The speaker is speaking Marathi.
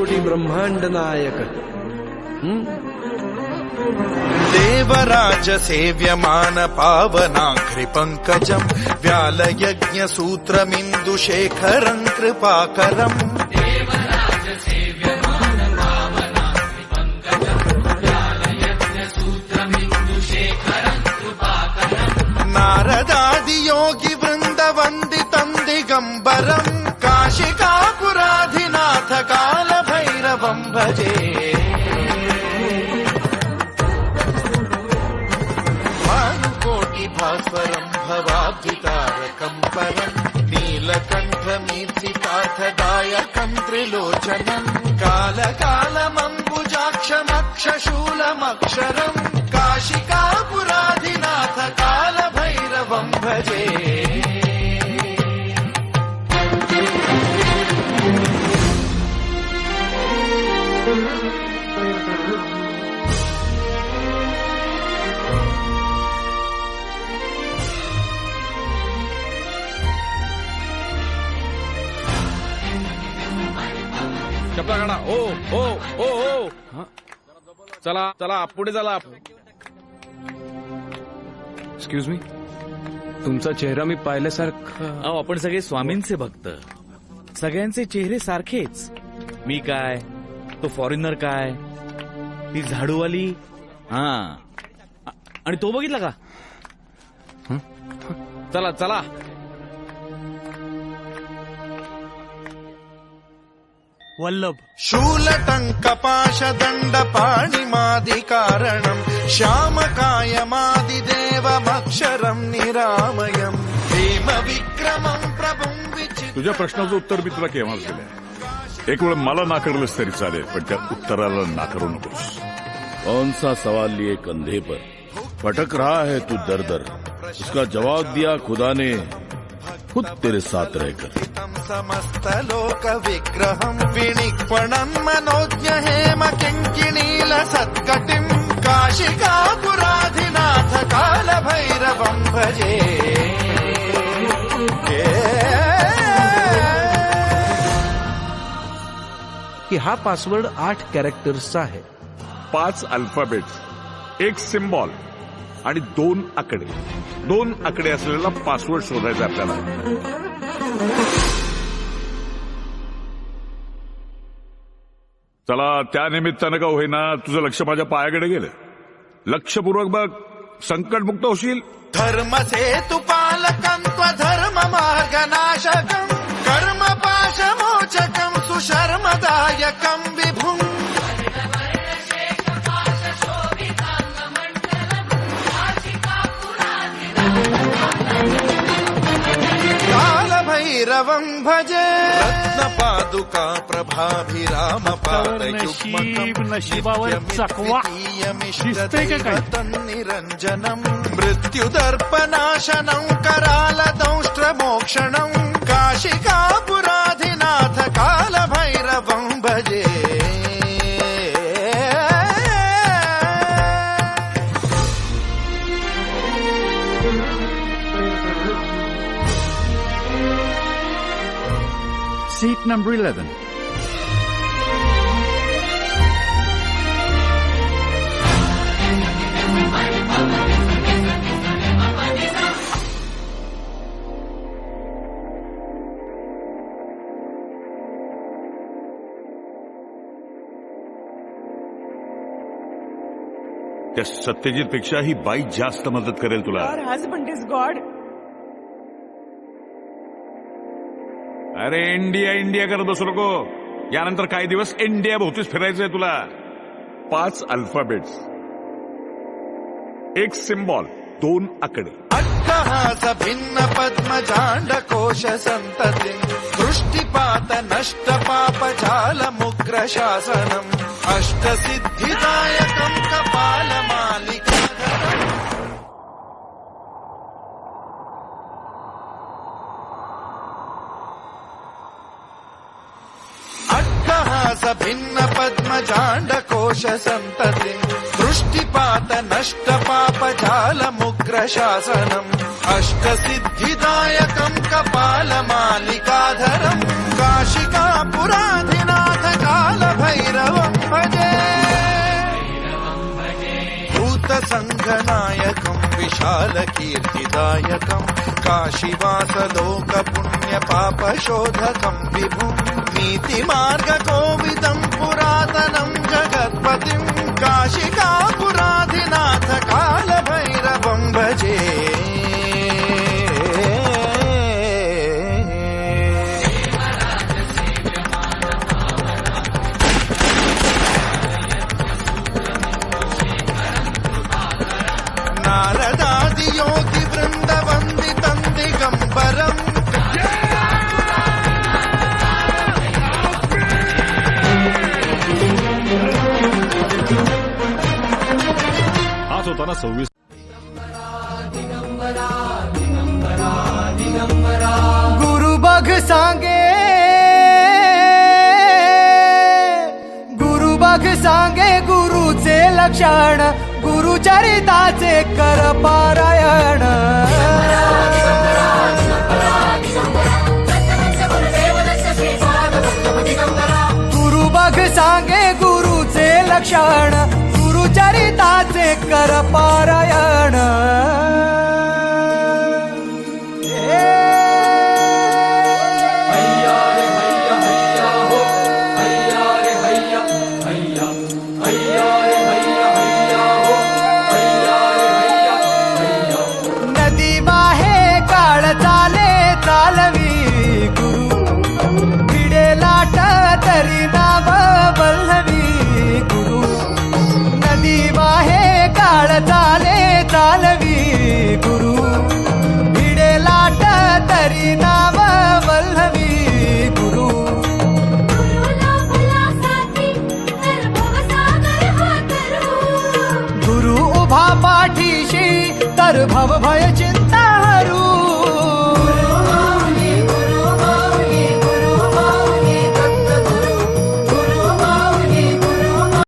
कोटी ब्रह्मांड नायक। देवराज सेव्यमान पावनाघ्रि पंकजम् व्यालयज्ञ सूत्रमिन्दुशेखरम् कृपाकरम्। नारदादि योगी वृंद वंदितम् दिगंबरम् काशिकापुराधिनाथ काल भैरवम् भजे। भानुकोटि भास्वरम् भवाब्धितारकम् परम् नीलकण्ठमीर्तितार्थदायकम् त्रिलोचनम् कालकालमम्बुजाक्षमक्षशूलमक्षरम् काशिकापुराधिनाथ काल भैरवम् भजे। चपला काढा। ओ ओ ओ ओ चला चला पुढे चला। एक्सक्यूज मी, तुमचा चेहरा मी पाहिल्यासारखा। अहो आपण सगळे स्वामींचे भक्त, सगळ्यांचे चेहरे सारखेच। मी काय, तो फॉरेनर काय, ती झाडूवाली, हा आणि तो बघितला का? चला चला। वल्लभ शूलटङ्कपाशदण्ड पाणिमादिकारणम् श्यामकायमादिदेवमक्षरम् निरामयम् भीम विक्रमम् प्रभुम् विचित्रम्। तुझ्या प्रश्नाचं उत्तर मी तुला केव्हाच दिलंय। एक वेळ मला नाकारलंस तरी चालेल, पण त्या उत्तराला नाकारू नकोस। कौन सा सवाल लिए कंधे पर भटक रहा है तू दर दर, उसका जवाब दिया खुदा ने खुद तेरे साथ रहकर। समस्त लोक विग्रहम् विनिक्वणम् मनोज्ञ हेम किङ्किणील सत्कटिम् काशिकापुराधिनाथ काल भैरवम् भजे। की हा पासवर्ड 8 कॅरेक्टर्सचा आहे। 5 अल्फाबेट्स, 1 सिम्बॉल आणि 2 आकडे। 2 आकडे असलेला पासवर्ड शोधायचा आपल्याला। चला, त्या निमित्तानं का होईना तुझं लक्ष माझ्या पायाकडे गेलं। लक्षपूर्वक बघ, संकटमुक्त होशील। धर्म सेतु पालकम् त्वधर्म मार्गनाशकम् कर्म पाशमोचकम् सुशर्मदायकम् विभुम् काल भैरवम् भजे। रत्नपादुका प्रभाभिराम निरञ्जनम् मृत्युदर्पनाशनम् करालदंष्ट्रमोक्षणम् काशिकापुराधिनाथ काल भैरवम् भजे। Seat number 11. त्या सत्यजित पेक्षा ही बाई जास्त मदत करेल तुला। Our husband is God. अरे इंडिया इंडिया करत बसू नको, यानंतर काही दिवस इंडिया भोवतीच फिरायचंय तुला। 5 अल्फाबेट्स, 1 सिम्बॉल, 2 आकडे। अट्टहास भिन्न पद्मजांड कोश संततिम् दृष्टिपात नष्ट पाप जाल मुग्र शासनम् अष्ट सिद्धिदायकम् कपाल मालिकाधरम्। अट्टहास भिन्न पद्मजांड कोश संततिम् दृष्टिपात नष्ट पाप जाल मुग्र शासनम् अष्ट सिद्धिदायकम् कपाल मालिकाधरम् काशिकापुराधिनाथ काल सङ्घनायकम् विशालकीर्तिदायकम् काशीवास लोक पुण्य पापशोधकम् विभुम् नीतिमार्गकोविदम् पुरातनम् जगत्पतिम् काशिकापुराधिनाथ कालभैरवम् भजे नारदादियोगिवृन्दवन्दितम् दिगम्बरम् हाच होता ना 26. गुरु बघ सांगे, गुरु बघ सांगे गुरुचे लक्षण, गुरुचरिताचे कर पारायण. गुरु बघ सांगे गुरुचे लक्षण, गुरुचरिताचे कर पारायण. नदी वाहे काळ चाले चालवी गुरु, भिडे लाट तरी नाव वल्लवी गुरु. नदी वाहे काळ चाले चालवी गुरु, भिडे लाट तरी नाव वल्लवी गुरु. गुरु उभा पाठीशी तर भव भय चिंता